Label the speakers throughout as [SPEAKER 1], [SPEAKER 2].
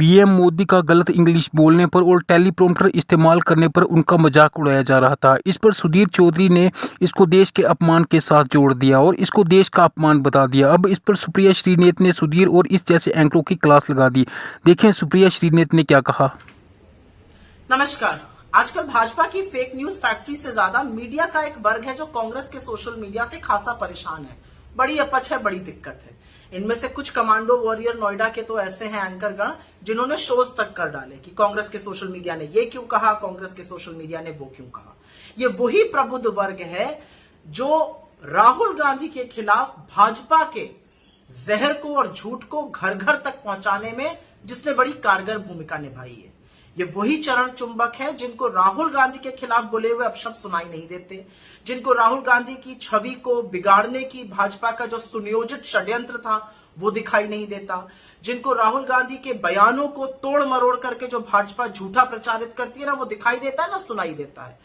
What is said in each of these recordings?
[SPEAKER 1] PM Modi का गलत English बोलने पर और टेलीप्रॉम्प्टर इस्तेमाल करने पर उनका मजाक उड़ाया जा रहा था। इस पर सुधीर चौधरी ने इसको देश के अपमान के साथ जोड़ दिया और इसको देश का अपमान बता दिया। अब इस पर सुप्रिया श्रीनेत ने सुधीर और इस जैसे एंकरों की क्लास लगा दी। देखें सुप्रिया श्रीनेत ने क्या कहा।
[SPEAKER 2] नमस्कार। आजकल भाजपा की फेक न्यूज फैक्ट्री से ज्यादा मीडिया का एक वर्ग है जो कांग्रेस के सोशल मीडिया से खासा परेशान है। बड़ी अपच है, बड़ी दिक्कत है। इनमें से कुछ कमांडो वॉरियर नोएडा के तो ऐसे हैं एंकरगण जिन्होंने शोज तक कर डाले कि कांग्रेस के सोशल मीडिया ने ये क्यों कहा, कांग्रेस के सोशल मीडिया ने वो क्यों कहा। ये वही प्रबुद्ध वर्ग है जो राहुल गांधी के खिलाफ भाजपा के जहर को और झूठ को घर घर तक पहुंचाने में जिसने बड़ी कारगर भूमिका निभाई है। ये वही चरण चुंबक है जिनको राहुल गांधी के खिलाफ बोले हुए अपशब्द सुनाई नहीं देते, जिनको राहुल गांधी की छवि को बिगाड़ने की भाजपा का जो सुनियोजित षड्यंत्र था वो दिखाई नहीं देता, जिनको राहुल गांधी के बयानों को तोड़ मरोड़ करके जो भाजपा झूठा प्रचारित करती है ना वो दिखाई देता है ना सुनाई देता है।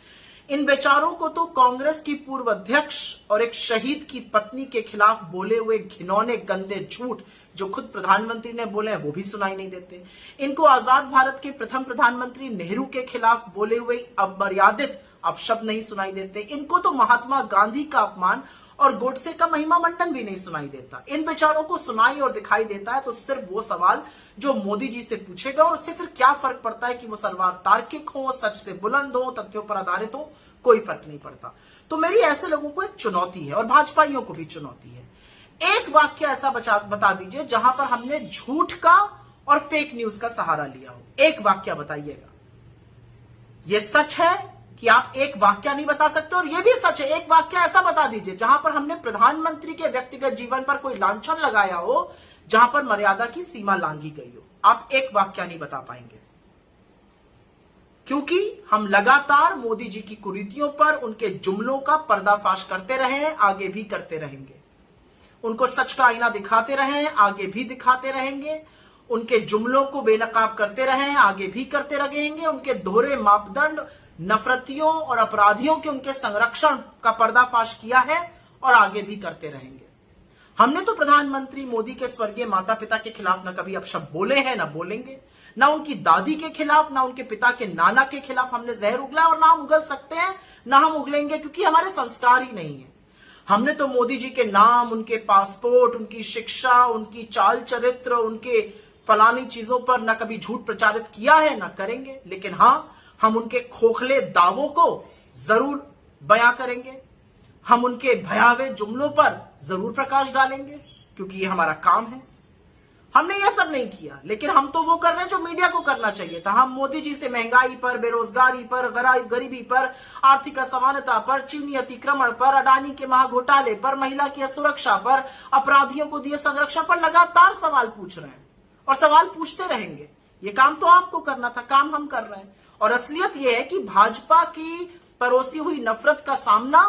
[SPEAKER 2] इन बेचारों को तो कांग्रेस की पूर्व अध्यक्ष और एक शहीद की पत्नी के खिलाफ बोले हुए घिनौने गंदे झूठ जो खुद प्रधानमंत्री ने बोले हैं वो भी सुनाई नहीं देते। इनको आजाद भारत के प्रथम प्रधानमंत्री नेहरू के खिलाफ बोले हुए अमर्यादित अपशब्द नहीं सुनाई देते। इनको तो महात्मा गांधी का अपमान और गोडसे का महिमा मंडन भी नहीं सुनाई देता। इन बेचारों को सुनाई और दिखाई देता है तो सिर्फ वो सवाल जो मोदी जी से पूछेगा, और उससे फिर क्या फर्क पड़ता है कि वो सवाल तार्किक हो, सच से बुलंद हो, तथ्यों पर आधारित हो, कोई फर्क नहीं पड़ता। तो मेरी ऐसे लोगों को एक चुनौती है और भाजपाइयों को भी चुनौती है। एक वाक्य ऐसा बता दीजिए जहां पर हमने झूठ का और फेक न्यूज का सहारा लिया हो। एक वाक्य बताइएगा। यह सच है कि आप एक वाक्य नहीं बता सकते, और यह भी सच है एक वाक्य ऐसा बता दीजिए जहां पर हमने प्रधानमंत्री के व्यक्तिगत जीवन पर कोई लांछन लगाया हो, जहां पर मर्यादा की सीमा लांघी गई हो। आप एक वाक्य नहीं बता पाएंगे क्योंकि हम लगातार मोदी जी की कुरीतियों पर उनके जुमलों का पर्दाफाश करते रहे हैं, आगे भी करते रहेंगे। उनको सच का आईना दिखाते रहे हैं, आगे भी दिखाते रहेंगे। उनके जुमलों को बेनकाब करते रहे हैं, आगे भी करते रहेंगे। उनके दोहरे मापदंड, नफरतियों और अपराधियों के उनके संरक्षण का पर्दाफाश किया है और आगे भी करते रहेंगे। हमने तो प्रधानमंत्री मोदी के स्वर्गीय माता पिता के खिलाफ न कभी अपशब्द बोले हैं, न बोलेंगे। ना उनकी दादी के खिलाफ, ना उनके पिता के नाना के खिलाफ हमने जहर उगला, और ना हम उगल सकते हैं, ना हम उगलेंगे, क्योंकि हमारे संस्कार ही नहीं है। हमने तो मोदी जी के नाम, उनके पासपोर्ट, उनकी शिक्षा, उनकी चाल चरित्र, उनके फलानी चीजों पर न कभी झूठ प्रचारित किया है, न करेंगे। लेकिन हां, हम उनके खोखले दावों को जरूर बयां करेंगे। हम उनके भयावह जुमलों पर जरूर प्रकाश डालेंगे, क्योंकि ये हमारा काम है। हमने ये सब नहीं किया, लेकिन हम तो वो कर रहे हैं जो मीडिया को करना चाहिए था। हम मोदी जी से महंगाई पर, बेरोजगारी पर, गरीबी पर, आर्थिक असमानता पर, चीनी अतिक्रमण पर, अडानी के महाघोटाले पर, महिला की सुरक्षा पर, अपराधियों को दिए संरक्षण पर लगातार सवाल पूछ रहे हैं और सवाल पूछते रहेंगे। ये काम तो आपको करना था, काम हम कर रहे हैं। और असलियत यह है कि भाजपा की परोसी हुई नफरत का सामना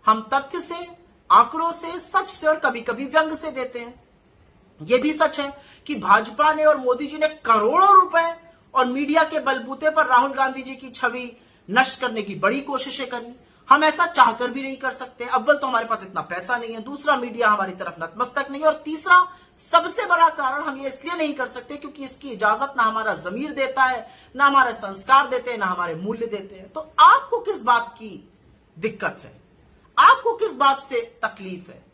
[SPEAKER 2] हम तथ्य से, आंकड़ों से, सच से और कभी कभी व्यंग से देते हैं। यह भी सच है कि भाजपा ने और मोदी जी ने करोड़ों रुपए और मीडिया के बलबूते पर राहुल गांधी जी की छवि नष्ट करने की बड़ी कोशिशें करी। हम ऐसा चाहकर भी नहीं कर सकते। अव्वल तो हमारे पास इतना पैसा नहीं है, दूसरा मीडिया हमारी तरफ नतमस्तक नहीं है, और तीसरा सबसे बड़ा कारण हम ये इसलिए नहीं कर सकते क्योंकि इसकी इजाजत ना हमारा जमीर देता है, ना हमारे संस्कार देते हैं, ना हमारे मूल्य देते हैं। तो आपको किस बात की दिक्कत है? आपको किस बात से तकलीफ है?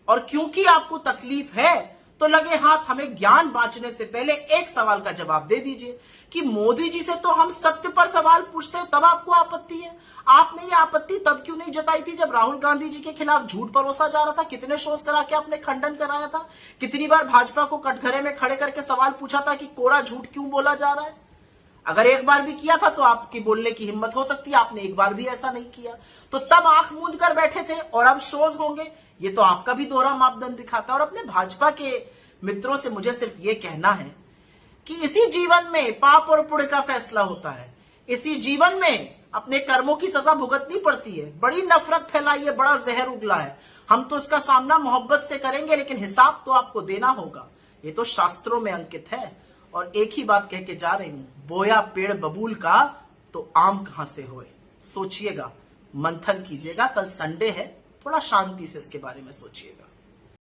[SPEAKER 2] और क्योंकि आपको तकलीफ है तो लगे हाथ हमें ज्ञान बांटने से पहले एक सवाल का जवाब दे दीजिए कि मोदी जी से तो हम सत्य पर सवाल पूछते हैं, तब आपको आपत्ति है। आपने ये आपत्ति तब क्यों नहीं जताई थी जब राहुल गांधी जी के खिलाफ झूठ परोसा जा रहा था? कितने शोज करा के आपने खंडन कराया था? कितनी बार भाजपा को कटघरे में खड़े करके सवाल पूछा था कि कोरा झूठ क्यों बोला जा रहा है? अगर एक बार भी किया था तो आपकी बोलने की हिम्मत हो सकती है, आपने एक बार भी ऐसा नहीं किया, तो तब आंख मूंद कर बैठे थे और अब शोज होंगे। ये तो आपका भी दोहरा मापदंड दिखाता है। और अपने भाजपा के मित्रों से मुझे सिर्फ ये कहना है कि इसी जीवन में पाप और पुण्य का फैसला होता है। इसी जीवन में अपने कर्मों की सजा भुगतनी पड़ती है। बड़ी नफरत फैलाई है, बड़ा जहर उगला है। हम तो इसका सामना मोहब्बत से करेंगे, लेकिन हिसाब तो आपको देना होगा। ये तो शास्त्रों में अंकित है। और एक ही बात कह के जा रही हूं, बोया पेड़ बबूल का तो आम कहां से होए। सोचिएगा, मंथन कीजिएगा। कल संडे है, थोड़ा शांति से इसके बारे में सोचिएगा।